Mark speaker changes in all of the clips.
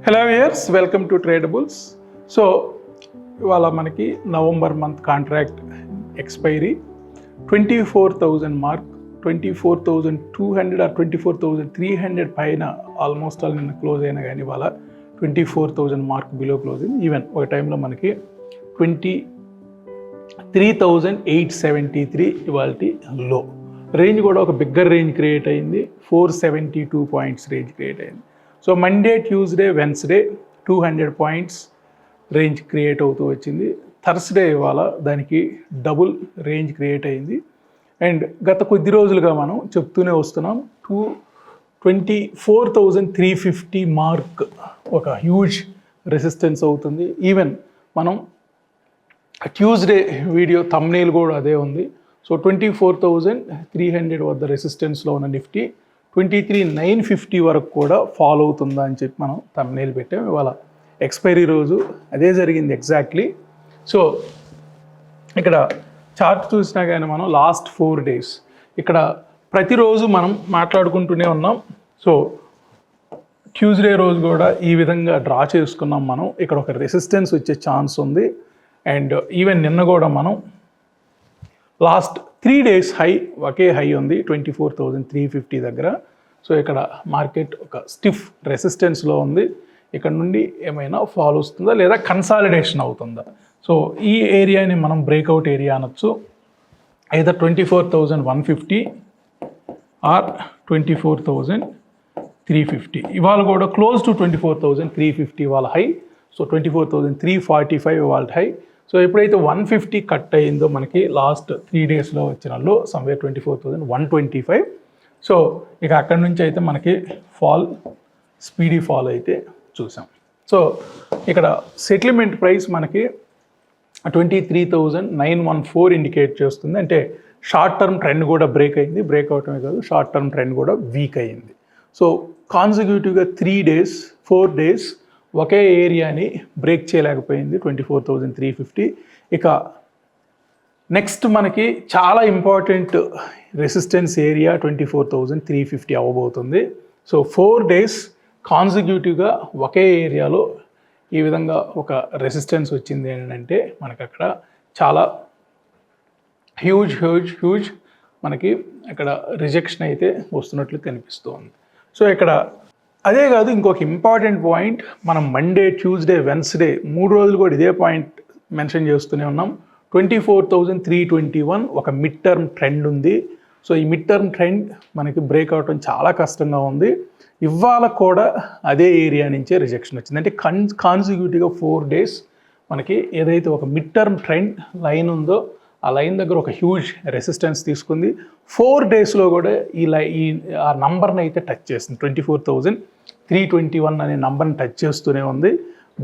Speaker 1: Hello viewers, welcome to Tradables. So ఇవాళ మనకి November month contract expiry 24,000 mark, 24,200 or 24,300 పైన almost all నిన్న close అయినా కానీ ఇవాళ 24,000 మార్క్ బిలో క్లోజ్ అయింది. ఈవెన్ ఒక టైంలో మనకి 23,873 ఇవాళ లో. రేంజ్ కూడా ఒక బిగ్గర్ రేంజ్ క్రియేట్ అయింది, 472 పాయింట్స్ రేంజ్ క్రియేట్ అయింది. So Monday, Tuesday, Wednesday 200 points range create అవుతూ వచ్చింది. థర్స్డే ఇవాళ దానికి డబుల్ రేంజ్ క్రియేట్ అయింది. అండ్ గత కొద్ది రోజులుగా మనం చెప్తూనే వస్తున్నాం 24,350 మార్క్ ఒక హ్యూజ్ రెసిస్టెన్స్ అవుతుంది. ఈవెన్ మనం ట్యూస్డే వీడియో థంబ్నెయిల్ కూడా అదే ఉంది. సో 24,300 వద్ద రెసిస్టెన్స్లో ఉన్న నిఫ్టీ 23,950 వరకు కూడా ఫాలో అవుతుందా అని చెప్పి మనం థంబ్నెయిల్ పెట్టాం. ఇవాళ ఎక్స్పైరీ రోజు అదే జరిగింది ఎగ్జాక్ట్లీ. సో ఇక్కడ చార్ట్ చూసినా కానీ మనం లాస్ట్ 4 days ఇక్కడ ప్రతిరోజు మనం మాట్లాడుకుంటూనే ఉన్నాం. సో ట్యూస్డే రోజు కూడా ఈ విధంగా డ్రా చేసుకున్నాం మనం. ఇక్కడ ఒక రెసిస్టెన్స్ వచ్చే ఛాన్స్ ఉంది. అండ్ ఈవెన్ నిన్న కూడా మనం లాస్ట్ 3 days హై ఒకే హై ఉంది 24,350 దగ్గర. సో ఇక్కడ మార్కెట్ ఒక స్టిఫ్ రెసిస్టెన్స్లో ఉంది. ఇక్కడ నుండి ఏమైనా ఫాల్ వస్తుందా లేదా కన్సాలిడేషన్ అవుతుందా? సో ఈ ఏరియాని మనం బ్రేక్అవుట్ ఏరియా అనొచ్చు. either 24,150 or 24,350. ఇవాళ కూడా క్లోజ్ టు 24,350 ఇవాళ హై. సో 24,345 ఇవాళ హై. సో ఎప్పుడైతే 150 కట్ అయ్యిందో మనకి లాస్ట్ 3 daysలో వచ్చిన లో సమ్వేర్ 24,125. సో ఇక అక్కడి నుంచి అయితే మనకి ఫాల్, స్పీడీ ఫాల్ అయితే చూసాం. సో ఇక్కడ సెటిల్మెంట్ ప్రైస్ మనకి 23,914 ఇండికేట్ చేస్తుంది. అంటే షార్ట్ టర్మ్ ట్రెండ్ కూడా బ్రేక్ అయింది. బ్రేక్ అవటమే కాదు, షార్ట్ టర్మ్ ట్రెండ్ కూడా వీక్ అయింది. సో కాన్సిక్యూటివ్గా 3 days 4 days ఒకే ఏరియాని బ్రేక్ చేయలేకపోయింది 24,350. ఇక నెక్స్ట్ మనకి చాలా ఇంపార్టెంట్ రెసిస్టెన్స్ ఏరియా 24,350 అవ్వబోతుంది. సో 4 days కాన్సిక్యూటివ్గా ఒకే ఏరియాలో ఈ విధంగా ఒక రెసిస్టెన్స్ వచ్చింది ఏంటంటే మనకు అక్కడ చాలా హ్యూజ్ మనకి అక్కడ రిజెక్షన్ అయితే వస్తున్నట్లు కనిపిస్తుంది. సో ఇక్కడ అదే కాదు, ఇంకొక ఇంపార్టెంట్ పాయింట్, మనం మండే, ట్యూస్డే, వెన్స్డే 3 రోజులు కూడా ఇదే పాయింట్ మెన్షన్ చేస్తూనే ఉన్నాం. 24,321 ఒక మిడ్ టర్మ్ ట్రెండ్ ఉంది. సో ఈ మిడ్ టర్మ్ ట్రెండ్ మనకి బ్రేక్ అవటం చాలా కష్టంగా ఉంది. ఇవాళ కూడా అదే ఏరియా నుంచే రిజెక్షన్ వచ్చింది. అంటే కాన్సిక్యూటివ్గా 4 days మనకి ఏదైతే ఒక మిడ్ టర్మ్ ట్రెండ్ లైన్ ఉందో ఆ లైన్ దగ్గర ఒక హ్యూజ్ రెసిస్టెన్స్ తీసుకుంది. 4 daysలో కూడా ఆ నంబర్ని అయితే టచ్ చేస్తుంది. 24,321 అనే నంబర్ని టచ్ చేస్తూనే ఉంది.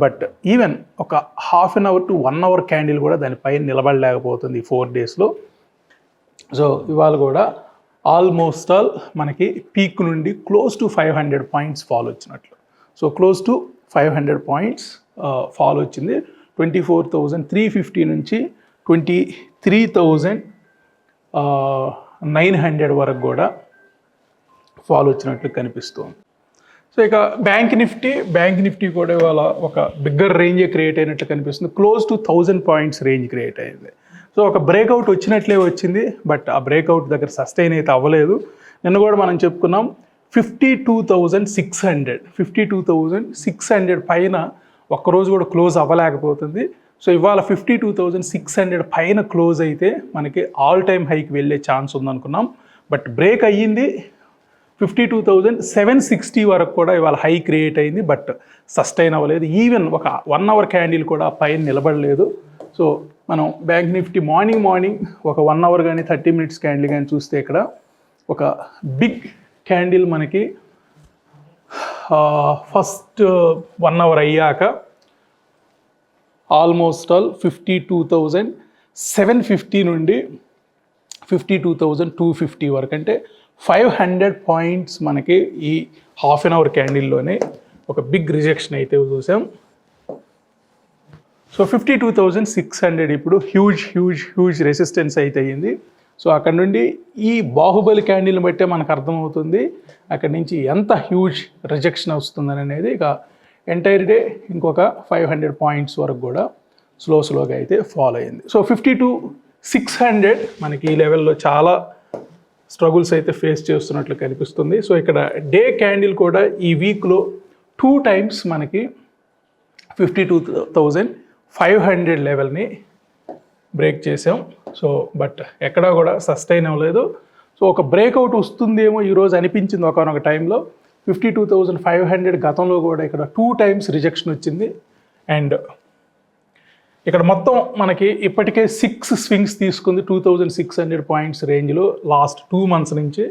Speaker 1: బట్ ఈవెన్ ఒక ½ an hour to 1 hour candle కూడా దానిపైన నిలబడలేకపోతుంది ఈ 4 daysలో. సో ఇవాళ కూడా ఆల్మోస్ట్ ఆల్ మనకి పీక్ నుండి క్లోజ్ టు 500 పాయింట్స్ ఫాల్ వచ్చినట్లు. So close to 500 points fall వచ్చింది. 24,350 నుంచి 23,900 వరకు కూడా ఫాల్ వచ్చినట్లు కనిపిస్తుంది. సో ఇక బ్యాంక్ నిఫ్టీ కూడా ఇవాళ ఒక బిగ్గర్ రేంజే క్రియేట్ అయినట్లు కనిపిస్తుంది. Close to 1,000 points range create అయింది. సో ఒక బ్రేక్అవుట్ వచ్చినట్లే వచ్చింది, బట్ ఆ బ్రేక్అవుట్ దగ్గర సస్టైన్ అయితే అవ్వలేదు. నిన్న కూడా మనం చెప్పుకున్నాం 52,600 పైన ఒక్కరోజు కూడా క్లోజ్ అవ్వలేకపోతుంది. సో ఇవాళ 52,600 పైన క్లోజ్ అయితే మనకి ఆల్ టైమ్ హైకి వెళ్ళే ఛాన్స్ ఉందనుకున్నాం. బట్ బ్రేక్ అయ్యింది. 52,760 వరకు కూడా ఇవాళ హై క్రియేట్ అయింది, బట్ సస్టైన్ అవ్వలేదు. ఈవెన్ ఒక 1 hour క్యాండిల్ కూడా పైన నిలబడలేదు. సో మనం బ్యాంక్ నిఫ్టీ మార్నింగ్ ఒక 1 hour కానీ 30 minutes క్యాండిల్ కానీ చూస్తే ఇక్కడ ఒక బిగ్ క్యాండిల్ మనకి ఫస్ట్ 1 hour అయ్యాక ఆల్మోస్ట్ ఆల్ 52,750 నుండి 52,250 వరకు, అంటే 500 పాయింట్స్ మనకి ఈ ½ an hour క్యాండిల్లోనే ఒక బిగ్ రిజెక్షన్ అయితే చూసాం. సో 52,600 ఇప్పుడు హ్యూజ్ రెసిస్టెన్స్ అయితే అయ్యింది. సో అక్కడ నుండి ఈ బాహుబలి క్యాండిల్ని బట్టే మనకు అర్థమవుతుంది అక్కడి నుంచి ఎంత హ్యూజ్ రిజెక్షన్ వస్తుందని అనేది. ఇక ఎంటైర్ డే ఇంకొక 500 పాయింట్స్ వరకు కూడా స్లోగా అయితే ఫాలో అయింది. సో 50 to 600 మనకి ఈ లెవెల్లో చాలా స్ట్రగుల్స్ అయితే ఫేస్ చేస్తున్నట్లు కనిపిస్తుంది. సో ఇక్కడ డే క్యాండిల్ కూడా ఈ వీక్లో 2 times మనకి 52,500 లెవెల్ని బ్రేక్ చేసాం. సో బట్ ఎక్కడా కూడా సస్టైన్ అవ్వలేదు. సో ఒక బ్రేక్అవుట్ వస్తుందేమో ఈరోజు అనిపించింది ఒకనొక టైంలో. 52,500 గతంలో కూడా ఇక్కడ 2 times రిజెక్షన్ వచ్చింది. అండ్ ఇక్కడ మొత్తం మనకి ఇప్పటికే 6 స్వింగ్స్ తీసుకుంది 2,600 పాయింట్స్ రేంజ్లో లాస్ట్ 2 months నుంచి.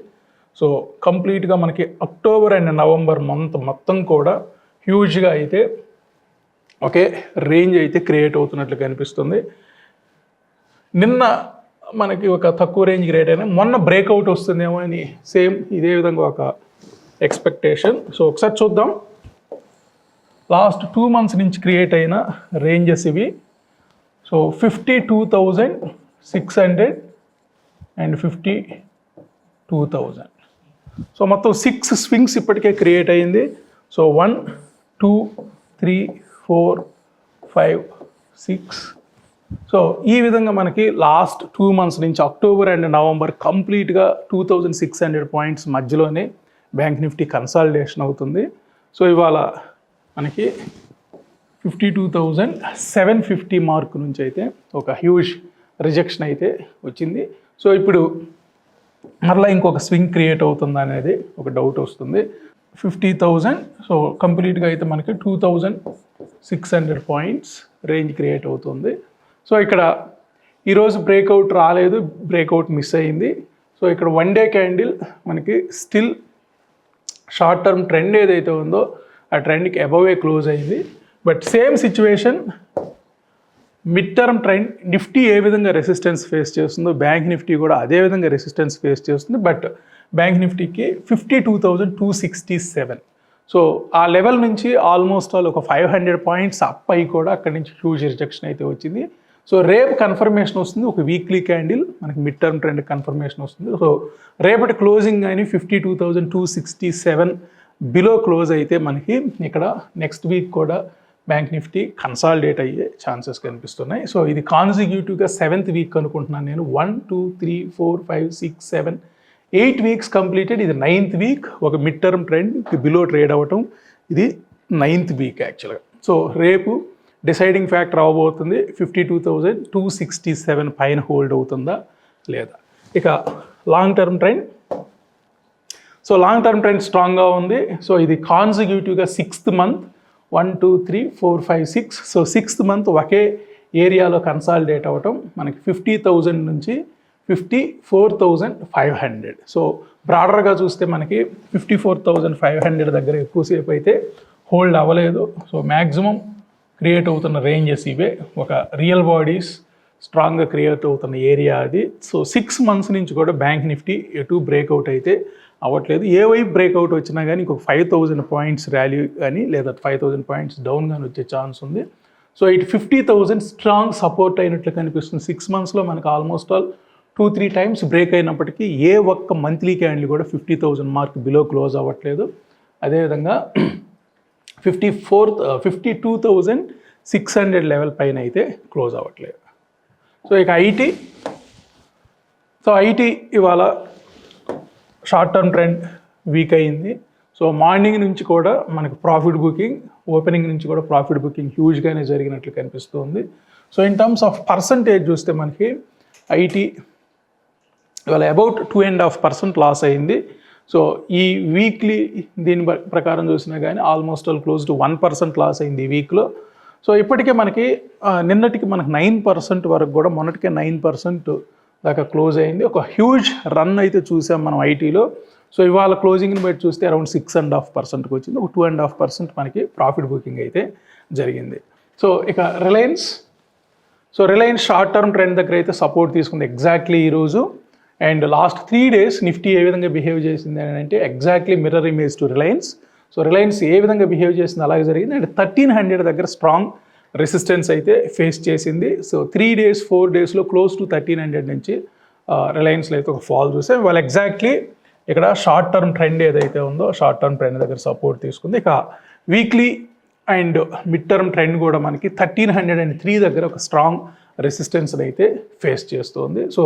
Speaker 1: సో కంప్లీట్గా మనకి అక్టోబర్ అండ్ నవంబర్ మంత్ మొత్తం కూడా హ్యూజ్గా అయితే ఒకే రేంజ్ అయితే క్రియేట్ అవుతున్నట్లు కనిపిస్తుంది. నిన్న మనకి ఒక తక్కువ రేంజ్ క్రియేట్ అయినా మొన్న బ్రేక్అవుట్ వస్తుందేమో అని సేమ్ ఇదే విధంగా ఒక ఎక్స్పెక్టేషన్. సో ఒకసారి చూద్దాం. లాస్ట్ 2 months నుంచి క్రియేట్ అయిన రేంజెస్ ఇవి. So 52,600 and 52,000. సో మొత్తం 6 స్వింగ్స్ ఇప్పటికే క్రియేట్ అయ్యింది. సో 1 2 3 4 5 6. సో ఈ విధంగా మనకి లాస్ట్ 2 months నుంచి అక్టోబర్ అండ్ నవంబర్ కంప్లీట్గా 2,600 పాయింట్స్ మధ్యలోనే బ్యాంక్ నిఫ్టీ కన్సాలిడేషన్ అవుతుంది. సో ఇవాళ మనకి 52,750 మార్క్ నుంచి అయితే ఒక హ్యూజ్ రిజెక్షన్ అయితే వచ్చింది. సో ఇప్పుడు మరలా ఇంకొక స్వింగ్ క్రియేట్ అవుతుందా అనేది ఒక డౌట్ వస్తుంది. 50,000. సో కంప్లీట్గా అయితే మనకి 2,600 పాయింట్స్ రేంజ్ క్రియేట్ అవుతుంది. సో ఇక్కడ ఈరోజు బ్రేక్అవుట్ రాలేదు, బ్రేక్అవుట్ మిస్ అయింది. సో ఇక్కడ 1 day క్యాండిల్ మనకి స్టిల్ షార్ట్ టర్మ్ ట్రెండ్ ఏదైతే ఉందో ఆ ట్రెండ్కి అబవే క్లోజ్ అయింది. But same situation mid term trend Nifty ఏ విధంగా రెసిస్టెన్స్ ఫేస్ చేస్తుందో బ్యాంక్ నిఫ్టీ కూడా అదే విధంగా రెసిస్టెన్స్ ఫేస్ చేస్తుంది. బట్ బ్యాంక్ నిఫ్టీకి 52,267. సో ఆ లెవెల్ నుంచి ఆల్మోస్ట్ ఒక 500 పాయింట్స్ అప్ అయ్యి కూడా అక్కడి నుంచి హ్యూజ్ రిజెక్షన్ అయితే వచ్చింది. సో రేపు కన్ఫర్మేషన్ వస్తుంది, ఒక వీక్లీ క్యాండిల్ మనకి మిడ్ టర్మ్ ట్రెండ్ కన్ఫర్మేషన్ వస్తుంది. సో రేపటి క్లోజింగ్ కానీ 52,267 బిలో క్లోజ్ అయితే మనకి ఇక్కడ నెక్స్ట్ వీక్ కూడా బ్యాంక్ నిఫ్టీ కన్సాలిడేట్ అయ్యే ఛాన్సెస్ కనిపిస్తున్నాయి. సో ఇది కాన్సిక్యూటివ్గా 7th వీక్ అనుకుంటున్నాను నేను. 1 2 3 4 5 6 7 8 weeks కంప్లీటెడ్. ఇది 9th వీక్. ఒక mid term trend below trade అవ్వటం ఇది 9th వీక్ యాక్చువల్గా. సో రేపు డిసైడింగ్ ఫ్యాక్టర్ అవ్వబోతుంది 52,267 పైన హోల్డ్ అవుతుందా లేదా. ఇక long term trend. So long term trend స్ట్రాంగ్గా ఉంది. సో ఇది కాన్సిక్యూటివ్గా 6th month 1 2 3 4 5 6. So 6th month ఒకే ఏరియాలో కన్సాలిడేట్ అవ్వటం మనకి 50,000 నుంచి 54,500. సో బ్రాడర్గా చూస్తే మనకి 54,500 దగ్గర ఎక్కువసేపు అయితే హోల్డ్ అవ్వలేదు. సో మ్యాక్సిమం క్రియేట్ అవుతున్న రేంజెస్ ఇవే. ఒక రియల్ బాడీస్ స్ట్రాంగ్గా క్రియేట్ అవుతున్న ఏరియా అది. సో 6 months నుంచి కూడా బ్యాంక్ నిఫ్టీ ఎటు బ్రేక్అవుట్ అయితే అవ్వట్లేదు. ఏ వైపు బ్రేక్అవుట్ వచ్చినా కానీ ఇంకొక 5,000 పాయింట్స్ ర్యాలీ కానీ లేదా 5,000 పాయింట్స్ డౌన్ కానీ వచ్చే ఛాన్స్ ఉంది. సో ఇటు 50,000 స్ట్రాంగ్ సపోర్ట్ అయినట్లు కనిపిస్తుంది. 6 monthsలో మనకు ఆల్మోస్ట్ 2-3 times బ్రేక్ అయినప్పటికీ ఏ ఒక్క మంత్లీ క్యాండిల్ కూడా 50,000 మార్క్ బిలో క్లోజ్ అవ్వట్లేదు. అదేవిధంగా 52,600 లెవెల్ పైన అయితే క్లోజ్ అవ్వట్లేదు. సో ఇక ఐటీ. సో ఐటీ ఇవాళ షార్ట్ టర్మ్ ట్రెండ్ వీక్ అయింది. సో మార్నింగ్ నుంచి కూడా మనకు ప్రాఫిట్ బుకింగ్, ఓపెనింగ్ నుంచి కూడా ప్రాఫిట్ బుకింగ్ హ్యూజ్గానే జరిగినట్లు కనిపిస్తుంది. So in terms of percentage చూస్తే మనకి ఐటీ ఇవాళ అబౌట్ 2.5% లాస్ అయింది. సో ఈ వీక్లీ దీని ప్రకారం చూసినా కానీ ఆల్మోస్ట్ క్లోజ్ టు 1% లాస్ అయింది ఈ వీక్లో. సో ఇప్పటికే మనకి నిన్నటికి మనకు 9% వరకు కూడా, మొన్నటికే 9% దాకా క్లోజ్ అయింది. ఒక హ్యూజ్ రన్ అయితే చూసాం మనం ఐటీలో. సో ఇవాళ క్లోజింగ్ని బట్టి చూస్తే అరౌండ్ 6.5%కి వచ్చింది. ఒక 2.5% మనకి ప్రాఫిట్ బుకింగ్ అయితే జరిగింది. సో ఇక Reliance. So Reliance short term trend దగ్గర అయితే సపోర్ట్ తీసుకుంది ఎగ్జాక్ట్లీ ఈరోజు. అండ్ లాస్ట్ 3 days నిఫ్టీ ఏ విధంగా బిహేవ్ చేసింది అని అంటే exactly mirror image to Reliance. So Reliance ఏ విధంగా బిహేవ్ చేసింది అలాగే జరిగింది. అండ్ 1300 దగ్గర స్ట్రాంగ్ రెసిస్టెన్స్ అయితే ఫేస్ చేసింది. సో 3 days 4 daysలో క్లోజ్ టు 1300 నుంచి రిలయన్స్లో అయితే ఒక ఫాల్ చూసాం. వాళ్ళు ఎగ్జాక్ట్లీ ఇక్కడ షార్ట్ టర్మ్ ట్రెండ్ ఏదైతే ఉందో షార్ట్ టర్మ్ ట్రెండ్ దగ్గర సపోర్ట్ తీసుకుంది. ఇక weekly and mid term trend కూడా మనకి 1303 దగ్గర ఒక స్ట్రాంగ్ రెసిస్టెన్స్ అయితే ఫేస్ చేస్తుంది. సో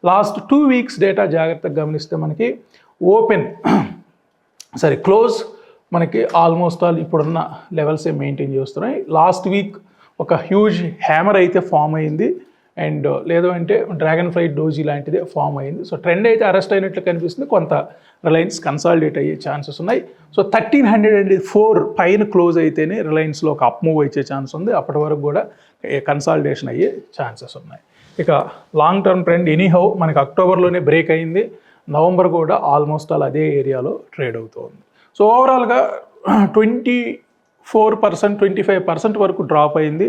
Speaker 1: లాస్ట్ 2 వీక్స్ డేటా జాగ్రత్తగా గమనిస్తే మనకి క్లోజ్ మనకి ఆల్మోస్ట్ ఆల్ ఇప్పుడున్న లెవెల్సే మెయింటైన్ చేస్తున్నాయి. లాస్ట్ వీక్ ఒక హ్యూజ్ హ్యామర్ అయితే ఫామ్ అయింది, అండ్ లేదు అంటే డ్రాగన్ ఫ్లై డోజీ లాంటిదే ఫామ్ అయింది. సో ట్రెండ్ అయితే అరెస్ట్ అయినట్లు కనిపిస్తుంది, కొంత రిలయన్స్ కన్సాలిడేట్ అయ్యే ఛాన్సెస్ ఉన్నాయి. సో 1304 పైన క్లోజ్ అయితేనే రిలయన్స్లో ఒక అప్ మూవ్ వచ్చే ఛాన్స్ ఉంది, అప్పటి వరకు కూడా కన్సాలిడేషన్ అయ్యే ఛాన్సెస్ ఉన్నాయి. ఇక లాంగ్ టర్మ్ ట్రెండ్ ఎనీహౌ మనకి అక్టోబర్లోనే బ్రేక్ అయింది, నవంబర్ కూడా ఆల్మోస్ట్ ఆల్ అదే ఏరియాలో ట్రేడ్ అవుతుంది. సో ఓవరాల్గా 24%, 25% వరకు డ్రాప్ అయింది,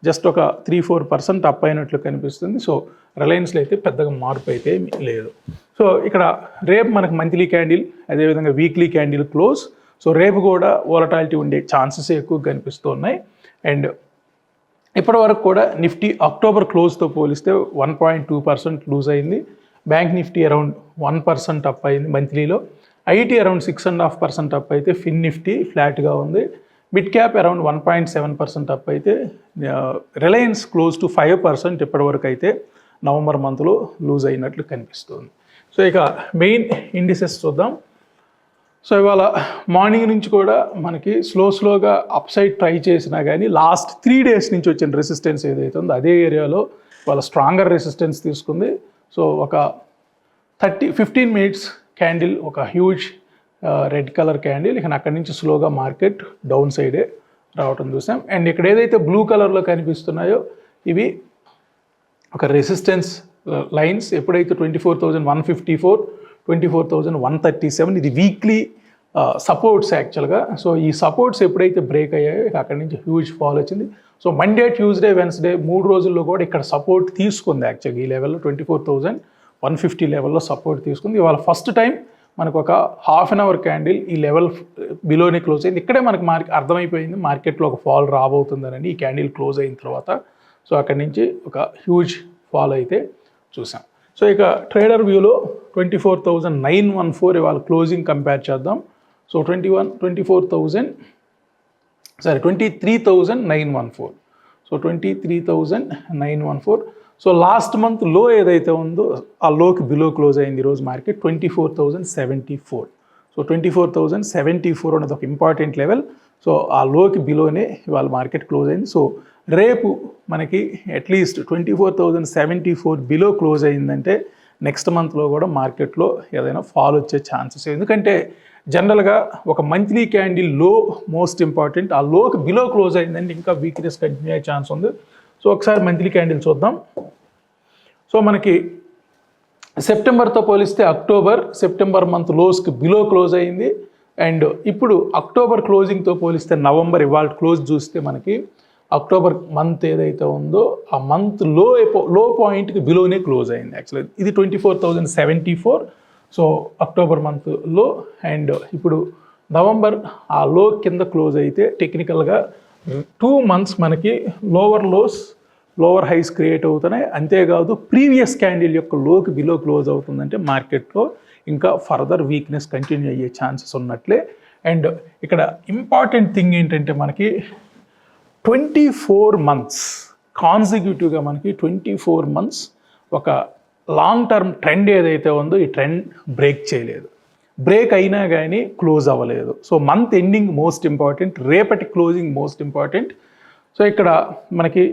Speaker 1: జస్ట్ ఒక 3-4% అప్ అయినట్లు కనిపిస్తుంది. సో రిలయన్స్లో అయితే పెద్దగా మార్పు అయితే లేదు. సో ఇక్కడ రేపు మనకు మంత్లీ క్యాండిల్, అదేవిధంగా వీక్లీ క్యాండిల్ క్లోజ్. సో రేపు కూడా వోలటాలిటీ ఉండే ఛాన్సెస్ ఎక్కువ కనిపిస్తూ ఉన్నాయి. అండ్ ఇప్పటి వరకు కూడా నిఫ్టీ అక్టోబర్ క్లోజ్తో పోలిస్తే 1.2% లూజ్ అయింది, బ్యాంక్ నిఫ్టీ అరౌండ్ 1% అప్ అయింది మంత్లీలో, ఐటీ అరౌండ్ 6.5% అప్ అయితే ఫిన్ నిఫ్టీ ఫ్లాట్గా ఉంది, మిడ్ క్యాప్ అరౌండ్ 1.7% అప్ అయితే రిలయన్స్ క్లోజ్ టు 5% ఇప్పటివరకు అయితే నవంబర్ మంత్లో లూజ్ అయినట్లు కనిపిస్తుంది. సో ఇక మెయిన్ ఇండిసెస్ చూద్దాం. సో ఇవాళ మార్నింగ్ నుంచి కూడా మనకి స్లోగా అప్ సైడ్ ట్రై చేసినా కానీ లాస్ట్ 3 days నుంచి వచ్చిన రెసిస్టెన్స్ ఏదైతే ఉందో అదే ఏరియాలో వాళ్ళ స్ట్రాంగర్ రెసిస్టెన్స్ తీసుకుంది. సో ఒక 15 minutes క్యాండిల్, ఒక హ్యూజ్ రెడ్ కలర్ క్యాండిల్, ఇక అక్కడి నుంచి స్లోగా మార్కెట్ డౌన్ సైడే రావటం చూసాం. అండ్ ఇక్కడ ఏదైతే బ్లూ కలర్లో కనిపిస్తున్నాయో ఇవి ఒక రెసిస్టెన్స్ లైన్స్. ఎప్పుడైతే 24,154, 24,137 ఇది వీక్లీ సపోర్ట్స్ యాక్చువల్గా. సో ఈ సపోర్ట్స్ ఎప్పుడైతే బ్రేక్ అయ్యాయో అక్కడి నుంచి హ్యూజ్ ఫాల్ వచ్చింది. సో మండే, ట్యూస్డే, వెన్స్డే 3 రోజుల్లో కూడా ఇక్కడ సపోర్ట్ తీసుకుంది యాక్చువల్గా. ఈ లెవెల్లో 24,150 లెవెల్లో సపోర్ట్ తీసుకుంది. ఇవాళ ఫస్ట్ టైం మనకు ఒక హాఫ్ అన్ అవర్ క్యాండిల్ ఈ లెవెల్ బిలోనే క్లోజ్ అయింది. ఇక్కడే మనకు అర్థమైపోయింది మార్కెట్లో ఒక ఫాల్ రాబోతుందని ఈ క్యాండిల్ క్లోజ్ అయిన తర్వాత. సో అక్కడి నుంచి ఒక హ్యూజ్ ఫాల్ అయితే చూసాం. సో ఇక ట్రేడర్ వ్యూలో 24,914 ఇవాళ క్లోజింగ్ కంపేర్ చేద్దాం. So 23,914. So 23,914. So last month లో ఏదైతే ఉందో ఆ లోకి బిలో క్లోజ్ అయింది ఈరోజు మార్కెట్ 24,074. సో 24,074 అనేది ఒక ఇంపార్టెంట్ లెవెల్. సో ఆ లోకి బిలోనే ఇవాళ మార్కెట్ క్లోజ్ అయింది. సో రేపు మనకి అట్లీస్ట్ 24,074 బిలో క్లోజ్ అయిందంటే నెక్స్ట్ మంత్లో కూడా మార్కెట్లో ఏదైనా ఫాల్ వచ్చే ఛాన్సెస్. ఎందుకంటే జనరల్గా ఒక మంత్లీ క్యాండిల్ లో మోస్ట్ ఇంపార్టెంట్, ఆ లోకి బిలో క్లోజ్ అయిందంటే ఇంకా వీక్నెస్ కంటిన్యూ అయ్యే ఛాన్స్ ఉంది. సో ఒకసారి మంత్లీ క్యాండిల్ చూద్దాం. సో మనకి సెప్టెంబర్తో పోలిస్తే సెప్టెంబర్ మంత్ లోస్కి బిలో క్లోజ్ అయింది. అండ్ ఇప్పుడు అక్టోబర్ క్లోజింగ్తో పోలిస్తే నవంబర్ ఇవాళ క్లోజ్ చూస్తే మనకి అక్టోబర్ మంత్ ఏదైతే ఉందో ఆ మంత్ లో పాయింట్కి బిలోనే క్లోజ్ అయింది యాక్చువల్లీ. ఇది 24,074. సో అక్టోబర్ మంత్ లో, అండ్ ఇప్పుడు నవంబర్ ఆ లో కింద క్లోజ్ అయితే టెక్నికల్గా 2 months మనకి లోవర్ హైస్ క్రియేట్ అవుతున్నాయి. అంతేకాదు ప్రీవియస్ క్యాండిల్ యొక్క లోకి బిలో క్లోజ్ అవుతుందంటే మార్కెట్లో ఇంకా ఫర్దర్ వీక్నెస్ కంటిన్యూ అయ్యే ఛాన్సెస్ ఉన్నట్లే. అండ్ ఇక్కడ ఇంపార్టెంట్ థింగ్ ఏంటంటే మనకి 24 months కాన్సిక్యూటివ్గా మనకి 24 months ఒక లాంగ్ టర్మ్ ట్రెండ్ ఏదైతే ఉందో ఈ ట్రెండ్ బ్రేక్ చేయలేదు. బ్రేక్ అయినా కానీ క్లోజ్ అవ్వలేదు. So month ending most important, రేపటి క్లోజింగ్ మోస్ట్ ఇంపార్టెంట్. సో ఇక్కడ మనకి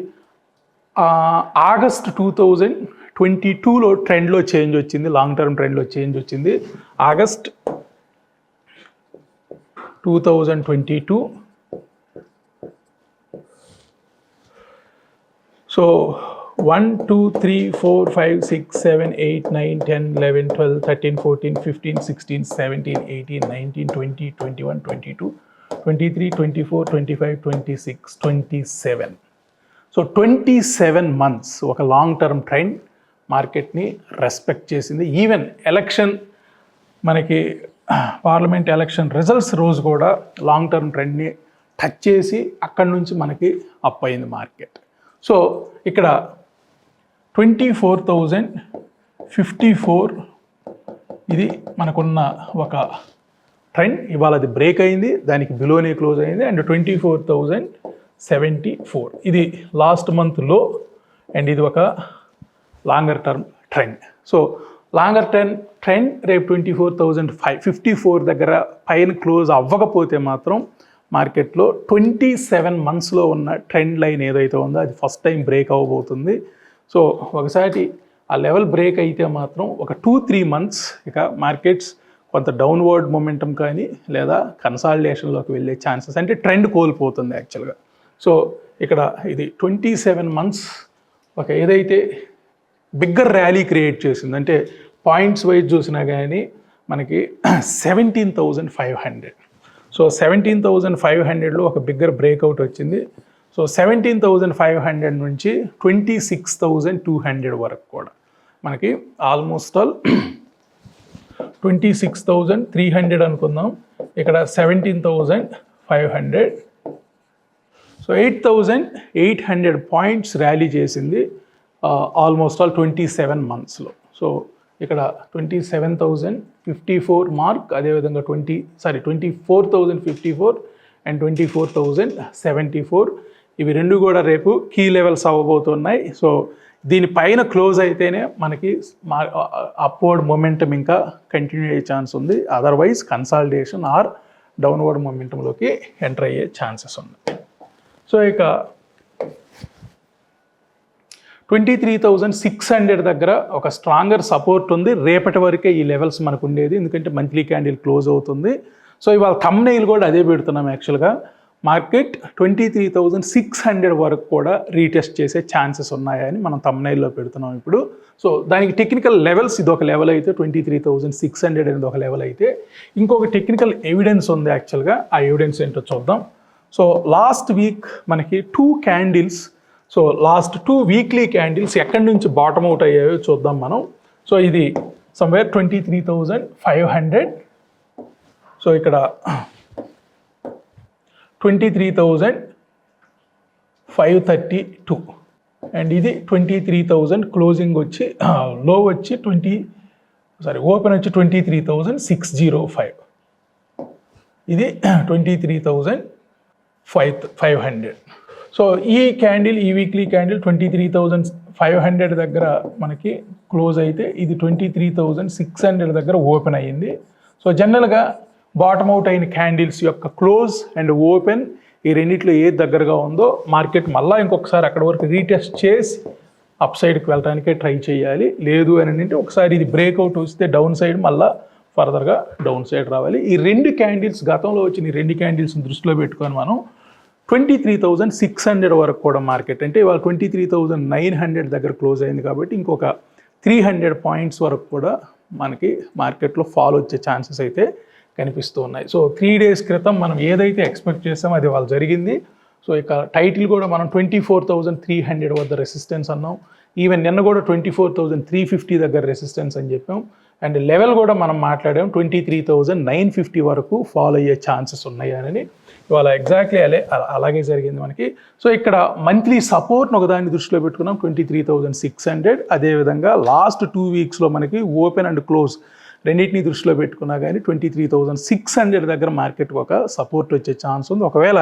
Speaker 1: ఆగస్ట్ 2022లో ట్రెండ్లో చేంజ్ వచ్చింది, లాంగ్ టర్మ్ ట్రెండ్లో చేంజ్ వచ్చింది. ఆగస్ట్ 2022. సో 1, 2, 3, 4, 5, 6, 7, 8, 9, 10, 11, 12, 13, 14, 15, 16, 17, 18, 19, 20, 21, 22, 23, 24, 25, 26, 27. సో 27 months ఒక లాంగ్ టర్మ్ ట్రెండ్ మార్కెట్ని రెస్పెక్ట్ చేసింది. ఈవెన్ ఎలక్షన్ మనకి పార్లమెంట్ ఎలక్షన్ రిజల్ట్స్ రోజు కూడా లాంగ్ టర్మ్ ట్రెండ్ని టచ్ చేసి అక్కడి నుంచి మనకి అప్ అయింది మార్కెట్. సో ఇక్కడ 24,054 ఇది మనకున్న ఒక ట్రెండ్. ఇవాళ అది బ్రేక్ అయింది, దానికి బిలోనే క్లోజ్ అయింది. అండ్ 24,074 ఇది లాస్ట్ మంత్ లో. అండ్ ఇది ఒక longer term trend. So longer term trend రేపు 24,554 దగ్గర పైన క్లోజ్ అవ్వకపోతే మాత్రం మార్కెట్లో 27 మంత్స్లో ఉన్న ట్రెండ్ లైన్ ఏదైతే ఉందో అది ఫస్ట్ టైం బ్రేక్ అవ్వబోతుంది. సో ఒకసారి ఆ లెవెల్ బ్రేక్ అయితే మాత్రం ఒక 2-3 మంత్స్ ఇక మార్కెట్స్ కొంత డౌన్వర్డ్ మొమెంటం కానీ లేదా కన్సాలిడేషన్లోకి వెళ్ళే ఛాన్సెస్, అంటే ట్రెండ్ కోల్పోతుంది యాక్చువల్గా. సో ఇక్కడ ఇది 27 మంత్స్ ఒక ఏదైతే బిగ్గర్ ర్యాలీ క్రియేట్ చేసింది, అంటే పాయింట్స్ వైజ్ చూసినా కానీ మనకి 17,500. సో 17,500లో ఒక బిగ్గర్ బ్రేక్అవుట్ వచ్చింది. సో 17,500 నుంచి 26,200 వరకు కూడా మనకి ఆల్మోస్ట్ ఆల్ 26,300 అనుకుందాం, ఇక్కడ 17,500. సో 8,800 పాయింట్స్ ర్యాలీ చేసింది ఆల్మోస్ట్ ఆల్ 27 మంత్స్లో. సో ఇక్కడ 27,054 మార్క్, అదేవిధంగా 24,054 అండ్ 24,074 ఇవి రెండు కూడా రేపు కీ లెవెల్స్ అవ్వబోతున్నాయి. సో దీనిపైన క్లోజ్ అయితేనే మనకి అప్వర్డ్ మొమెంటం ఇంకా కంటిన్యూ అయ్యే ఛాన్స్ ఉంది. అదర్వైజ్ కన్సాలిడేషన్ ఆర్ డౌన్వర్డ్ మొమెంటంలోకి ఎంటర్ అయ్యే ఛాన్సెస్ ఉన్నాయి. సో ఇక 23,600 దగ్గర ఒక స్ట్రాంగర్ సపోర్ట్ ఉంది. రేపటి వరకే ఈ లెవెల్స్ మనకు ఉండేది, ఎందుకంటే మంత్లీ క్యాండిల్ క్లోజ్ అవుతుంది. సో ఇవాళ థంబ్నెయిల్ కూడా అదే పెడుతున్నాం యాక్చువల్గా. మార్కెట్ 23,600 వరకు కూడా రీటెస్ట్ చేసే ఛాన్సెస్ ఉన్నాయని మనం థంబ్నెయిల్లో పెడుతున్నాం ఇప్పుడు. సో దానికి టెక్నికల్ లెవెల్స్ ఇది ఒక లెవెల్ అయితే, 23,600 అనేది ఒక లెవెల్ అయితే, ఇంకొక టెక్నికల్ ఎవిడెన్స్ ఉంది యాక్చువల్గా. ఆ ఎవిడెన్స్ ఏంటో చూద్దాం. సో లాస్ట్ వీక్ మనకి 2 candles, so last 2 weekly candles ఎక్కడి నుంచి బాటమ్ అవుట్ అయ్యాయో చూద్దాం మనం. సో ఇది సమ్వేర్ 23,500. సో ఇక్కడ 23,532 అండ్ ఇది 23,000 క్లోజింగ్ వచ్చి లో వచ్చి ఓపెన్ వచ్చి 23,605. ఇది 23,500. సో ఈ క్యాండిల్, ఈ వీక్లీ క్యాండిల్ 23,500 దగ్గర మనకి క్లోజ్ అయితే ఇది 23,600 దగ్గర ఓపెన్ అయ్యింది. సో జనరల్గా బాటమ్ అవుట్ అయిన క్యాండిల్స్ యొక్క క్లోజ్ అండ్ ఓపెన్ ఈ రెండిట్లో ఏది దగ్గరగా ఉందో మార్కెట్ మళ్ళీ ఇంకొకసారి అక్కడ వరకు రీటెస్ట్ చేసి అప్ సైడ్కి వెళ్ళడానికే ట్రై చేయాలి. లేదు అని అంటే ఒకసారి ఇది బ్రేక్అవుట్ వస్తే డౌన్ సైడ్ మళ్ళీ ఫర్దర్గా డౌన్ సైడ్ రావాలి. ఈ 2 క్యాండిల్స్ గతంలో వచ్చిన ఈ 2 క్యాండిల్స్ని దృష్టిలో పెట్టుకొని మనం 23,600 వరకు కూడా మార్కెట్, అంటే ఇవాళ 23,900 దగ్గర క్లోజ్ అయింది కాబట్టి ఇంకొక 300 పాయింట్స్ వరకు కూడా మనకి మార్కెట్లో ఫాల్ వచ్చే ఛాన్సెస్ అయితే కనిపిస్తూ ఉన్నాయి. సో 3 డేస్ క్రితం మనం ఏదైతే ఎక్స్పెక్ట్ చేసామో అది వాళ్ళు జరిగింది. సో ఇక టైటిల్ కూడా మనం 24,300 వద్ద రెసిస్టెన్స్ అన్నాం. ఈవెన్ నిన్న కూడా 24,350 దగ్గర రెసిస్టెన్స్ అని చెప్పాం. అండ్ లెవెల్ కూడా మనం మాట్లాడాం 23,950 వరకు ఫాల్ అయ్యే ఛాన్సెస్ ఉన్నాయని. ఇవాళ ఎగ్జాక్ట్లీ అలాగే జరిగింది మనకి. సో ఇక్కడ మంత్లీ సపోర్ట్ని ఒకదాన్ని దృష్టిలో పెట్టుకున్నాం 23,600. అదేవిధంగా లాస్ట్ 2 వీక్స్లో మనకి ఓపెన్ అండ్ క్లోజ్ రెండింటిని దృష్టిలో పెట్టుకున్నా కానీ 23,600 దగ్గర మార్కెట్కి ఒక సపోర్ట్ వచ్చే ఛాన్స్ ఉంది. ఒకవేళ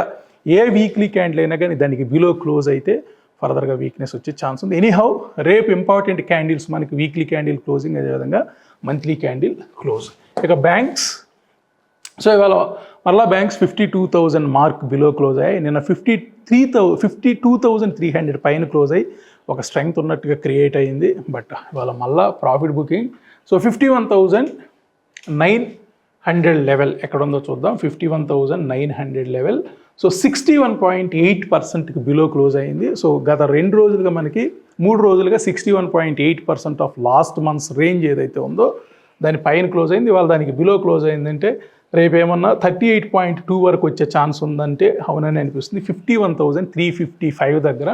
Speaker 1: ఏ వీక్లీ క్యాండిల్ అయినా కానీ దానికి బిలో క్లోజ్ అయితే ఫర్దర్గా వీక్నెస్ వచ్చే ఛాన్స్ ఉంది. ఎనీహౌ రేపు ఇంపార్టెంట్ క్యాండిల్స్ మనకి వీక్లీ క్యాండిల్ క్లోజింగ్, అదేవిధంగా మంత్లీ క్యాండిల్ క్లోజ్. ఇక బ్యాంక్స్, సో ఇవాళ మళ్ళీ బ్యాంక్స్ 52,000 మార్క్ బిలో క్లోజ్ అయ్యాయి. నిన్న 52,300 పైన క్లోజ్ అయ్యి ఒక స్ట్రెంగ్త్ ఉన్నట్టుగా క్రియేట్ అయ్యింది. బట్ ఇవాళ మళ్ళీ ప్రాఫిట్ బుకింగ్. సో 51,900 లెవెల్ ఎక్కడ ఉందో చూద్దాం. 51,900 లెవెల్. సో 61.8%కి బిలో క్లోజ్ అయింది. సో గత 2 రోజులుగా మనకి 3 రోజులుగా 61.8% ఆఫ్ లాస్ట్ మంత్స్ రేంజ్ ఏదైతే ఉందో దాని పైన క్లోజ్ అయింది. ఇవాళ దానికి బిలో క్లోజ్ అయిందంటే రేపు ఏమన్నా 38.2 వరకు వచ్చే ఛాన్స్ ఉందంటే అవునని అనిపిస్తుంది. 51,355 దగ్గర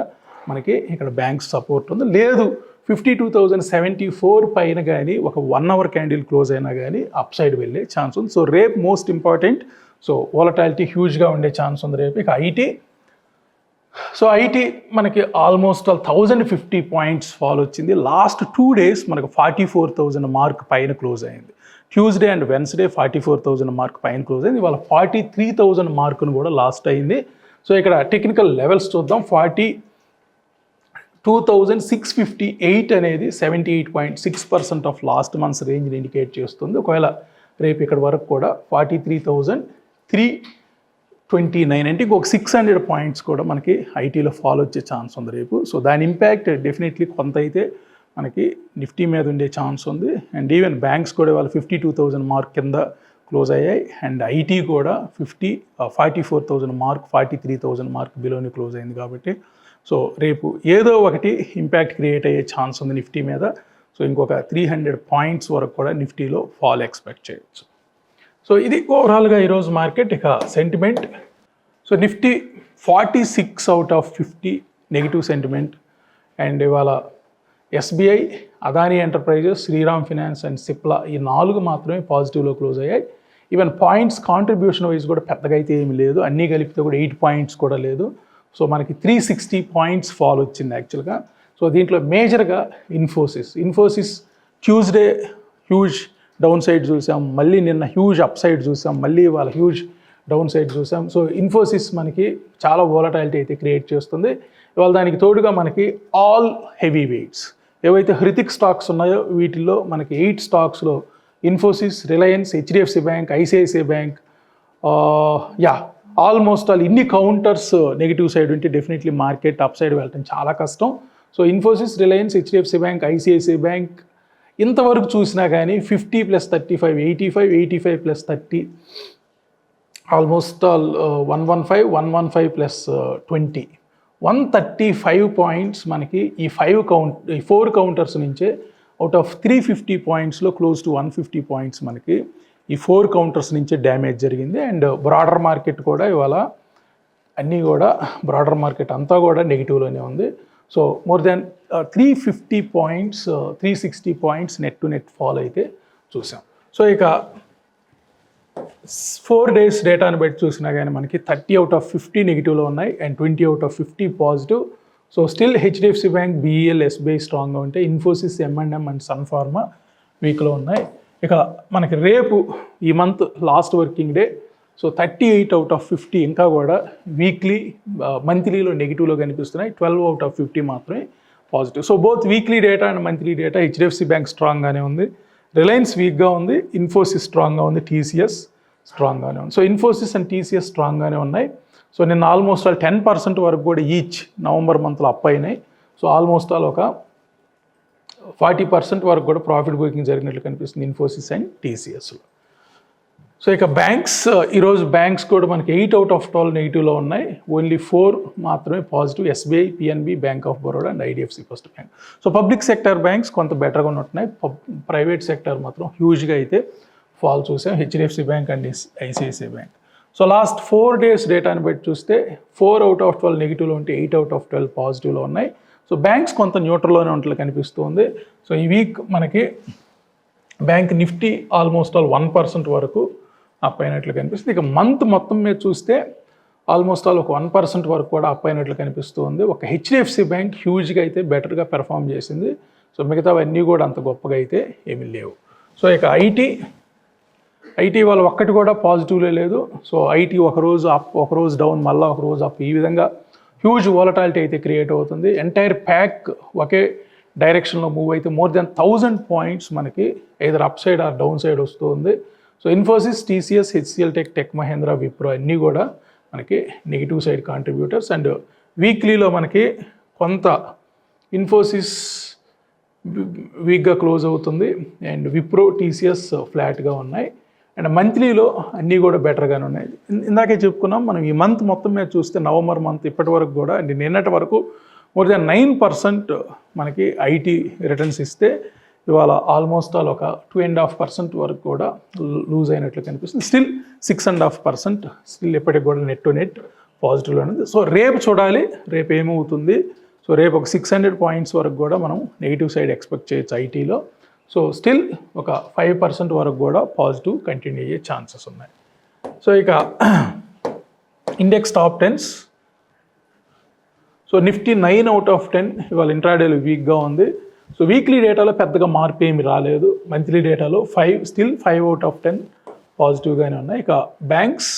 Speaker 1: మనకి ఇక్కడ బ్యాంక్స్ సపోర్ట్ ఉంది. లేదు 52,074 పైన కానీ ఒక 1 అవర్ క్యాండిల్ క్లోజ్ అయినా కానీ అప్ సైడ్ వెళ్ళే ఛాన్స్ ఉంది. సో రేపు మోస్ట్ ఇంపార్టెంట్. సో వోలటాలిటీ హ్యూజ్గా ఉండే ఛాన్స్ ఉంది రేపు. ఇక ఐటీ, సో ఐటీ మనకి ఆల్మోస్ట్ 1,050 పాయింట్స్ ఫాల్ వచ్చింది. లాస్ట్ 2 డేస్ మనకు 44,000 మార్క్ పైన క్లోజ్ అయింది. ట్యూస్డే అండ్ వెన్స్డే 44,000 మార్క్ పైన క్లోజ్ అయింది. ఇవాళ 43,000 మార్కును కూడా లాస్ట్ అయింది. సో ఇక్కడ టెక్నికల్ లెవెల్స్ చూద్దాం. 42,658 అనేది 78.6% ఆఫ్ లాస్ట్ మంత్స్ రేంజ్ని ఇండికేట్ చేస్తుంది. ఒకవేళ రేపు ఇక్కడ వరకు కూడా 43,329 అంటే ఇంకొక 600 పాయింట్స్ కూడా మనకి ఐటీలో ఫాలో వచ్చే ఛాన్స్ ఉంది రేపు. సో దాని ఇంపాక్ట్ డెఫినెట్లీ కొంత అయితే మనకి నిఫ్టీ మీద ఉండే ఛాన్స్ ఉంది. అండ్ ఈవెన్ బ్యాంక్స్ కూడా వాళ్ళు 52,000 మార్క్ కింద క్లోజ్ అయ్యాయి. అండ్ ఐటీ కూడా 44,000 మార్క్ 43,000 మార్క్ బిలోని క్లోజ్ అయింది. కాబట్టి సో రేపు ఏదో ఒకటి ఇంపాక్ట్ క్రియేట్ అయ్యే ఛాన్స్ ఉంది నిఫ్టీ మీద. సో ఇంకొక 300 పాయింట్స్ వరకు కూడా నిఫ్టీలో ఫాల్ ఎక్స్పెక్ట్ చేయొచ్చు. సో ఇది ఓవరాల్గా ఈరోజు మార్కెట్. ఇక sentiment, so Nifty 46 out of 50 negative sentiment. And ఇవాళ SBI, Adani enterprises, Shriram finance and Cipla ఈ 4 మాత్రమే పాజిటివ్లో క్లోజ్ అయ్యాయి. ఈవెన్ పాయింట్స్ కాంట్రిబ్యూషన్ వైజ్ కూడా పెద్దగా అయితే ఏమి లేదు. అన్నీ కలిపితే కూడా 8 పాయింట్స్ కూడా లేదు. సో మనకి 360 పాయింట్స్ ఫాల్ వచ్చింది యాక్చువల్గా. సో దీంట్లో మేజర్గా Infosys Tuesday huge down side చూసాం, మళ్ళీ నిన్న హ్యూజ్ అప్ సైడ్ చూసాం, మళ్ళీ వాళ్ళ హ్యూజ్ డౌన్ సైడ్ చూసాం. సో ఇన్ఫోసిస్ మనకి చాలా వోలటాలిటీ అయితే క్రియేట్ చేస్తుంది. ఇవాళ దానికి తోడుగా మనకి ఆల్ హెవీ వెయిట్స్ ఏవైతే హృతిక్ స్టాక్స్ ఉన్నాయో వీటిల్లో మనకి 8 స్టాక్స్లో Infosys, Reliance, HDFC bank, ICICI bank, almost all ఇన్ని కౌంటర్స్ నెగిటివ్ సైడ్ ఉంటే డెఫినెట్లీ మార్కెట్ అప్ సైడ్ వెళ్ళటం చాలా కష్టం. So Infosys, Reliance, HDFC bank, ICICI bank ఇంతవరకు చూసినా కానీ 50 + 35, 85 + 30, ఆల్మోస్ట్ ఆల్ 115 + 20, 135 పాయింట్స్ మనకి ఈ 4 కౌంటర్స్ నుంచే అవుట్ ఆఫ్ 350 పాయింట్స్లో క్లోజ్ టు 150 పాయింట్స్ మనకి ఈ 4 కౌంటర్స్ నుంచే డ్యామేజ్ జరిగింది. అండ్ బ్రాడర్ మార్కెట్ కూడా ఇవాళ బ్రాడర్ మార్కెట్ అంతా కూడా నెగిటివ్లోనే ఉంది. So more than 350 points, 360 points net to net fall అయితే చూసాం. సో ఇక 4 days డేటాను బట్టి చూసినా కానీ మనకి 30 అవుట్ ఆఫ్ 50 నెగిటివ్లో ఉన్నాయి and 20 out of 50 positive. So still HDFC bank, BEL, SBI స్ట్రాంగ్గా ఉంటాయి. Infosys, M&M and sun pharma వీక్లో ఉన్నాయి. ఇక మనకి రేపు ఈ month last working day. So 38 out of 50 ఇంకా కూడా మంత్లీలో నెగిటివ్లో కనిపిస్తున్నాయి. 12 అవుట్ ఆఫ్ 50 మాత్రమే positive. So both weekly data and monthly data HDFC bank స్ట్రాంగ్గానే ఉంది, రిలయన్స్ వీక్గా ఉంది, ఇన్ఫోసిస్ స్ట్రాంగ్గా ఉంది, టీసీఎస్ స్ట్రాంగ్గానే ఉంది. సో ఇన్ఫోసిస్ అండ్ టీసీఎస్ స్ట్రాంగ్గానే ఉన్నాయి. సో నిన్న ఆల్మోస్ట్ ఆల్ 10% వరకు కూడా ఈచ్ నవంబర్ మంత్లో అప్ అయినాయి. సో ఆల్మోస్ట్ ఆల్ ఒక 40% వరకు కూడా ప్రాఫిట్ బుకింగ్ జరిగినట్లు కనిపిస్తుంది ఇన్ఫోసిస్ అండ్ టీసీఎస్లో. సో ఇక బ్యాంక్స్, ఈరోజు బ్యాంక్స్ కూడా మనకి 8 అవుట్ ఆఫ్ 12 నెగిటివ్లో ఉన్నాయి. ఓన్లీ 4 మాత్రమే positive, SBI, PNB, bank of Baroda and IDFC first bank. So public sector banks కొంత బెటర్గా ఉంటున్నాయి. ప్రైవేట్ సెక్టర్ మాత్రం హ్యూజ్గా అయితే ఫాల్ చూసాం, HDFC bank and ICICI bank. So last 4 days డేటాని బట్టి చూస్తే 4 అవుట్ ఆఫ్ 12 నెగిటివ్లో ఉంటే 8 అవుట్ ఆఫ్ 12 పాజిటివ్లో ఉన్నాయి. సో బ్యాంక్స్ కొంత న్యూట్రల్లోనే ఉంటే కనిపిస్తుంది. సో ఈ వీక్ మనకి బ్యాంక్ నిఫ్టీ ఆల్మోస్ట్ ఆల్ 1% వరకు అప్ అయినట్లు కనిపిస్తుంది. ఇక మంత్ మొత్తం మీద చూస్తే ఆల్మోస్ట్ ఆల్ ఒక 1% వరకు కూడా అప్ అయినట్లు కనిపిస్తుంది. ఒక హెచ్డిఎఫ్సి బ్యాంక్ హ్యూజ్గా అయితే బెటర్గా పెర్ఫామ్ చేసింది. సో మిగతావన్నీ కూడా అంత గొప్పగా అయితే ఏమీ లేవు. సో ఇక ఐటీ వాళ్ళు ఒక్కటి కూడా పాజిటివ్లే లేదు. సో ఐటీ ఒకరోజు అప్, ఒకరోజు డౌన్, మళ్ళీ ఒకరోజు అప్, ఈ విధంగా హ్యూజ్ వాలటాలిటీ అయితే క్రియేట్ అవుతుంది. ఎంటైర్ ప్యాక్ ఒకే డైరెక్షన్లో మూవ్ అయితే మోర్ దెన్ 1000 పాయింట్స్ మనకి either up side or down side వస్తుంది. So Infosys, TCS, HCL tech Mahindra, Wipro అన్నీ కూడా మనకి నెగిటివ్ సైడ్ కాంట్రిబ్యూటర్స్. అండ్ వీక్లీలో మనకి కొంత ఇన్ఫోసిస్ వీక్గా క్లోజ్ అవుతుంది అండ్ విప్రో, టీసీఎస్ ఫ్లాట్గా ఉన్నాయి. అండ్ మంత్లీలో అన్నీ కూడా బెటర్గానే ఉన్నాయి. ఇందాకే చెప్పుకున్నాం మనం ఈ మంత్ మొత్తం మీద చూస్తే నవంబర్ మంత్ ఇప్పటి వరకు కూడా అండ్ నిన్నటి వరకు మోర్ దెన్ 9% మనకి ఐటీ రిటర్న్స్ ఇస్తే ఇవాళ ఆల్మోస్ట్ ఆల్ ఒక 2.5% వరకు కూడా లూజ్ అయినట్లు కనిపిస్తుంది. స్టిల్ 6.5% స్టిల్ ఎప్పటికి కూడా నెట్ టు నెట్ పాజిటివ్లో ఉంది. సో రేపు చూడాలి రేపు ఏమవుతుంది. సో రేపు ఒక 600 పాయింట్స్ వరకు కూడా మనం నెగిటివ్ సైడ్ ఎక్స్పెక్ట్ చేయొచ్చు ఐటీలో. సో స్టిల్ ఒక 5% వరకు కూడా పాజిటివ్ కంటిన్యూ అయ్యే ఛాన్సెస్ ఉన్నాయి. సో ఇక index top 10s. So Nifty 9 out of 10 ఇవాళ ఇంట్రాడేలో వీక్గా ఉంది. సో వీక్లీ డేటాలో పెద్దగా మార్పు ఏమి రాలేదు. మంత్లీ డేటాలో 5 out of 10 పాజిటివ్గానే ఉన్నాయి. ఇక బ్యాంక్స్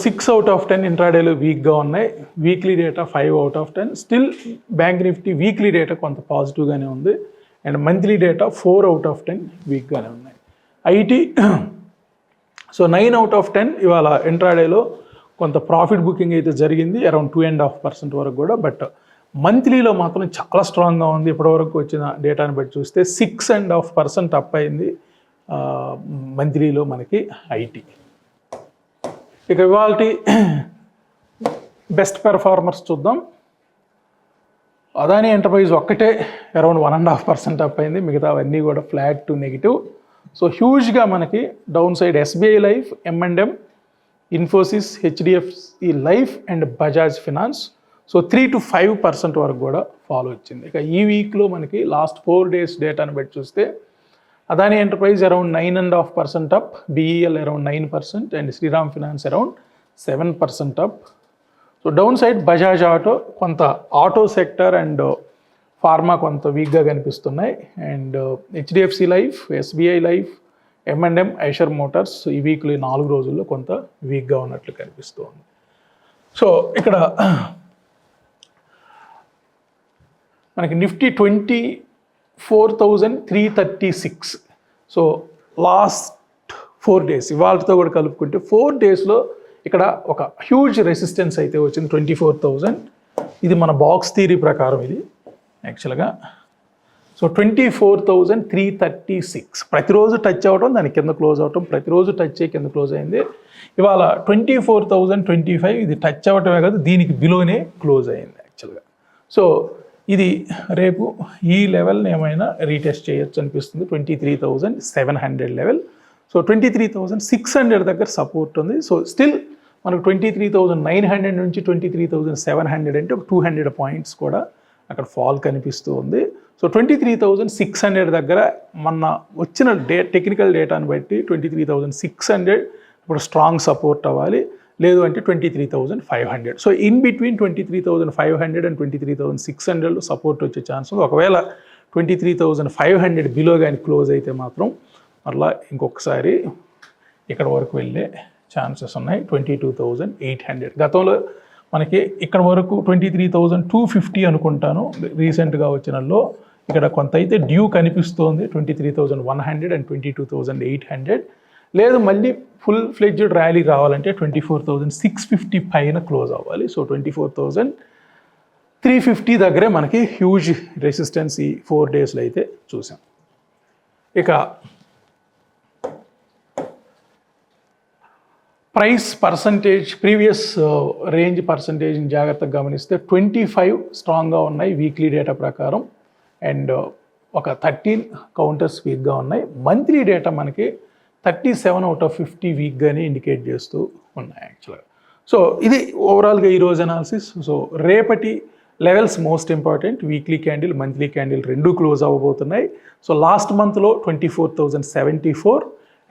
Speaker 1: 6 out of 10 ఇంట్రాడేలో వీక్గా ఉన్నాయి. Weekly data 5 out of 10. Still bank Nifty weekly data కొంత పాజిటివ్గానే ఉంది. And monthly data 4 out of 10 వీక్గానే ఉన్నాయి. ఐటీ 9 out of 10 ఇవాళ ఇంట్రాడేలో కొంత ప్రాఫిట్ బుకింగ్ అయితే జరిగింది, అరౌండ్ 2.5% వరకు కూడా. బట్ మంత్లీలో మాత్రం చాలా స్ట్రాంగ్గా ఉంది. ఇప్పటివరకు వచ్చిన డేటాని బట్టి చూస్తే 6.5% అప్ అయింది మంత్లీలో మనకి ఐటీ. ఇక ఇవాళ బెస్ట్ పెర్ఫార్మర్స్ చూద్దాం. అదానీ ఎంటర్ప్రైజ్ ఒక్కటే అరౌండ్ 1.5% అప్ అయింది, మిగతా అవన్నీ కూడా ఫ్లాట్ టు నెగిటివ్. సో హ్యూజ్గా మనకి down side SBI life, M&M, Infosys, HDFC life and Bajaj finance. So 3 to 5% వరకు కూడా ఫాలో వచ్చింది. ఇక ఈ వీక్లో మనకి లాస్ట్ 4 days డేటాను బట్టి చూస్తే Adani enterprise around 9.5% up, BEL around 9% and Shriram finance around 7% up. So down side Bajaj auto, కొంత ఆటో సెక్టర్ అండ్ ఫార్మా కొంత వీక్గా కనిపిస్తున్నాయి. And HDFC life, SBI life, M&M, Eicher Motors ఈ వీక్లో 4 రోజుల్లో కొంత వీక్గా ఉన్నట్లు కనిపిస్తుంది. సో ఇక్కడ మనకి నిఫ్టీ 24,336. సో లాస్ట్ 4 days ఇవాళతో కూడా కలుపుకుంటే 4 daysలో ఇక్కడ ఒక హ్యూజ్ రెసిస్టెన్స్ అయితే వచ్చింది 24,000. ఇది మన బాక్స్ థియరీ ప్రకారం ఇది యాక్చువల్గా. సో 24,336 ప్రతిరోజు టచ్ అవ్వడం, దాని కింద క్లోజ్ అవ్వటం, ప్రతిరోజు టచ్ అయ్యి కింద క్లోజ్ అయింది. ఇవాళ 24,025 ఇది టచ్ అవ్వటమే కాదు, దీనికి బిలోనే క్లోజ్ అయింది యాక్చువల్గా. సో ఇది రేపు ఈ లెవెల్ని ఏమైనా రీటెస్ట్ చేయొచ్చు అనిపిస్తుంది, 23,700 లెవెల్. సో 23,600 దగ్గర సపోర్ట్ ఉంది. సో స్టిల్ మనకు 23,900 నుంచి 23,700 అంటే ఒక 200 పాయింట్స్ కూడా అక్కడ ఫాల్ కనిపిస్తూ ఉంది. సో 23,600 దగ్గర మొన్న వచ్చిన టెక్నికల్ డేటాను బట్టి 23,600 ఇప్పుడు స్ట్రాంగ్ సపోర్ట్ అవ్వాలి, లేదు అంటే 23,500. సో ఇన్ బిట్వీన్ 23,500 అండ్ 23,600లో సపోర్ట్ వచ్చే ఛాన్స్ ఉంది. ఒకవేళ 23,500 బిలో కానీ క్లోజ్ అయితే మాత్రం అట్లా ఇంకొకసారి ఇక్కడ వరకు వెళ్ళే ఛాన్సెస్ ఉన్నాయి. 22,800 గతంలో మనకి ఇక్కడ వరకు 23,250 అనుకుంటాను రీసెంట్గా వచ్చినలో. ఇక్కడ కొంత అయితే డ్యూ కనిపిస్తోంది 23,100 అండ్ 22,800. లేదు మళ్ళీ ఫుల్ ఫ్లెడ్జ్డ్ ర్యాలీ రావాలంటే 24,650 పైన క్లోజ్ అవ్వాలి. సో 24,350 దగ్గరే మనకి హ్యూజ్ రెసిస్టెన్స్ ఈ 4 daysలో అయితే చూసాం. ఇక ప్రైస్ పర్సంటేజ్, ప్రీవియస్ రేంజ్ పర్సంటేజ్ని జాగ్రత్తగా గమనిస్తే 25 స్ట్రాంగ్గా ఉన్నాయి వీక్లీ డేటా ప్రకారం, అండ్ ఒక 13 కౌంటర్స్ వీక్గా ఉన్నాయి. మంత్లీ డేటా మనకి 37 out of 50 వీక్గానే ఇండికేట్ చేస్తూ ఉన్నాయి యాక్చువల్గా. సో ఇది ఓవరాల్గా ఈరోజు అనాలిసిస్. సో రేపటి levels most important, weekly candle, monthly candle రెండు క్లోజ్ అవ్వబోతున్నాయి. సో లాస్ట్ మంత్లో 24,074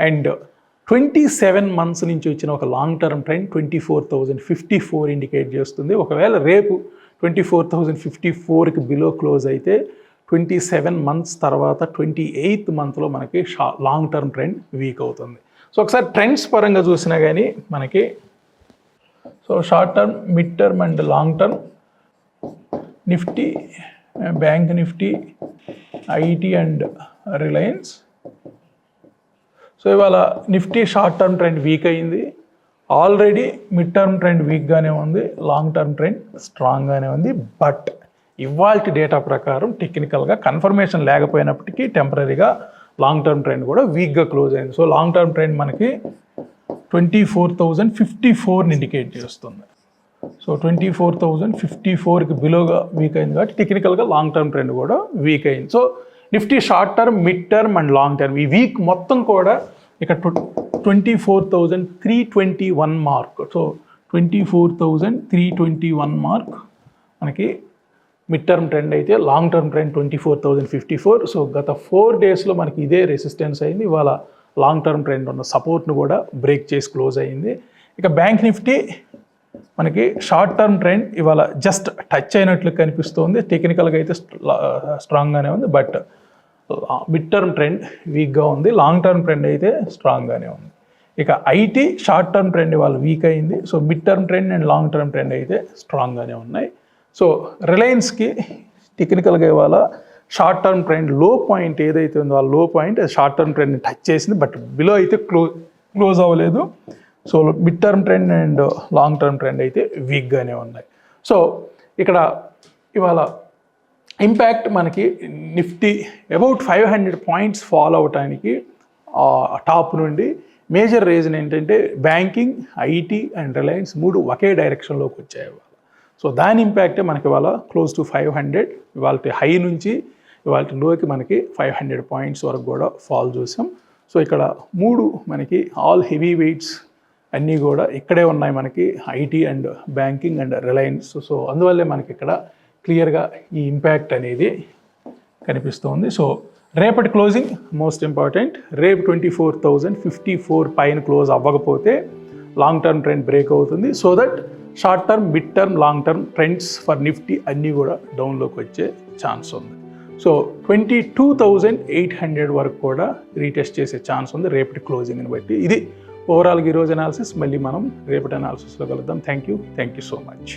Speaker 1: అండ్ 27 months నుంచి వచ్చిన ఒక లాంగ్ టర్మ్ ట్రెండ్ 24,054 ఇండికేట్ చేస్తుంది. ఒకవేళ రేపు 24,054కి బిలో క్లోజ్ అయితే 27 months తర్వాత 28th monthలో మనకి లాంగ్ టర్మ్ ట్రెండ్ వీక్ అవుతుంది. సో ఒకసారి ట్రెండ్స్ పరంగా చూసినా కానీ మనకి so short term, mid term and long term Nifty, bank Nifty, IT and Reliance. So ఇవాళ Nifty short term trend weak అయింది, ఆల్రెడీ మిడ్ టర్మ్ ట్రెండ్ వీక్గానే ఉంది, లాంగ్ టర్మ్ ట్రెండ్ స్ట్రాంగ్గానే ఉంది. బట్ ఇవాల్టి డేటా ప్రకారం టెక్నికల్గా కన్ఫర్మేషన్ లేకపోయినప్పటికీ టెంపరీగా లాంగ్ టర్మ్ ట్రెండ్ కూడా వీక్గా క్లోజ్ అయింది. సో లాంగ్ టర్మ్ ట్రెండ్ మనకి 24,054ని ఇండికేట్ చేస్తుంది. సో 24,054కి బిలోగా వీక్ అయింది కాబట్టి టెక్నికల్గా లాంగ్ టర్మ్ ట్రెండ్ కూడా వీక్ అయింది. So Nifty short term, mid term and long term ఈ వీక్ మొత్తం కూడా ఇక్కడ 24,321 మార్క్. సో 24,321 మార్క్ మనకి మిడ్ టర్మ్ ట్రెండ్ అయితే, లాంగ్ టర్మ్ ట్రెండ్ 24,054. సో గత 4 daysలో మనకి ఇదే రెసిస్టెన్స్ అయింది. ఇవాళ లాంగ్ టర్మ్ ట్రెండ్ ఉన్న సపోర్ట్ను కూడా బ్రేక్ చేసి క్లోజ్ అయింది. ఇక బ్యాంక్ నిఫ్టీ మనకి షార్ట్ టర్మ్ ట్రెండ్ ఇవాళ జస్ట్ టచ్ అయినట్లు కనిపిస్తుంది. టెక్నికల్గా అయితే స్ట్రాంగ్గానే ఉంది, బట్ మిడ్ టర్మ్ ట్రెండ్ వీక్గా ఉంది. లాంగ్ టర్మ్ ట్రెండ్ అయితే స్ట్రాంగ్గానే ఉంది. ఇక ఐటీ షార్ట్ టర్మ్ ట్రెండ్ ఇవాళ వీక్ అయింది. So mid term trend and long term trend అయితే స్ట్రాంగ్గానే ఉన్నాయి. సో రిలయన్స్కి టెక్నికల్గా ఇవాళ షార్ట్ టర్మ్ ట్రెండ్ లో పాయింట్ ఏదైతే ఉందో ఆ లో పాయింట్ షార్ట్ టర్మ్ ట్రెండ్ని టచ్ చేసింది, బట్ బిలో అయితే క్లోజ్ అవ్వలేదు. So mid term trend and long term trend అయితే వీక్గానే ఉన్నాయి. సో ఇక్కడ ఇవాళ ఇంపాక్ట్ మనకి నిఫ్టీ అబౌట్ 500 పాయింట్స్ ఫాలో అవటానికి టాప్ నుండి మేజర్ రీజన్ ఏంటంటే బ్యాంకింగ్, ఐటీ అండ్ రిలయన్స్ మూడు ఒకే డైరెక్షన్లోకి వచ్చాయి ఇవాళ. సో దాని ఇంపాక్టే మనకి ఇవాళ క్లోజ్ టు 500, ఇవాళ హై నుంచి ఇవాళ లోకి మనకి 500 పాయింట్స్ వరకు కూడా ఫాల్ చూసాం. సో ఇక్కడ మూడు మనకి ఆల్ హెవీ వెయిట్స్ అన్నీ కూడా ఇక్కడే ఉన్నాయి మనకి, IT and banking and Reliance. So అందువల్లే మనకి ఇక్కడ క్లియర్గా ఈ ఇంపాక్ట్ అనేది కనిపిస్తుంది. సో రేపటి క్లోజింగ్ మోస్ట్ ఇంపార్టెంట్. రేపు 24,054 పైన క్లోజ్ అవ్వకపోతే లాంగ్ టర్మ్ ట్రెండ్ బ్రేక్ అవుతుంది. So that short term, mid term, long term trends for Nifty అన్నీ కూడా డౌన్లోకి వచ్చే ఛాన్స్ ఉంది. సో 22,800 వరకు కూడా రీటెస్ట్ చేసే ఛాన్స్ ఉంది రేపటి క్లోజింగ్ని బట్టి. ఇది ఓవరాల్గా ఈరోజు అనాలిసిస్. మళ్ళీ మనం రేపటి అనాలిసిస్లో కలుద్దాం. Thank you so much.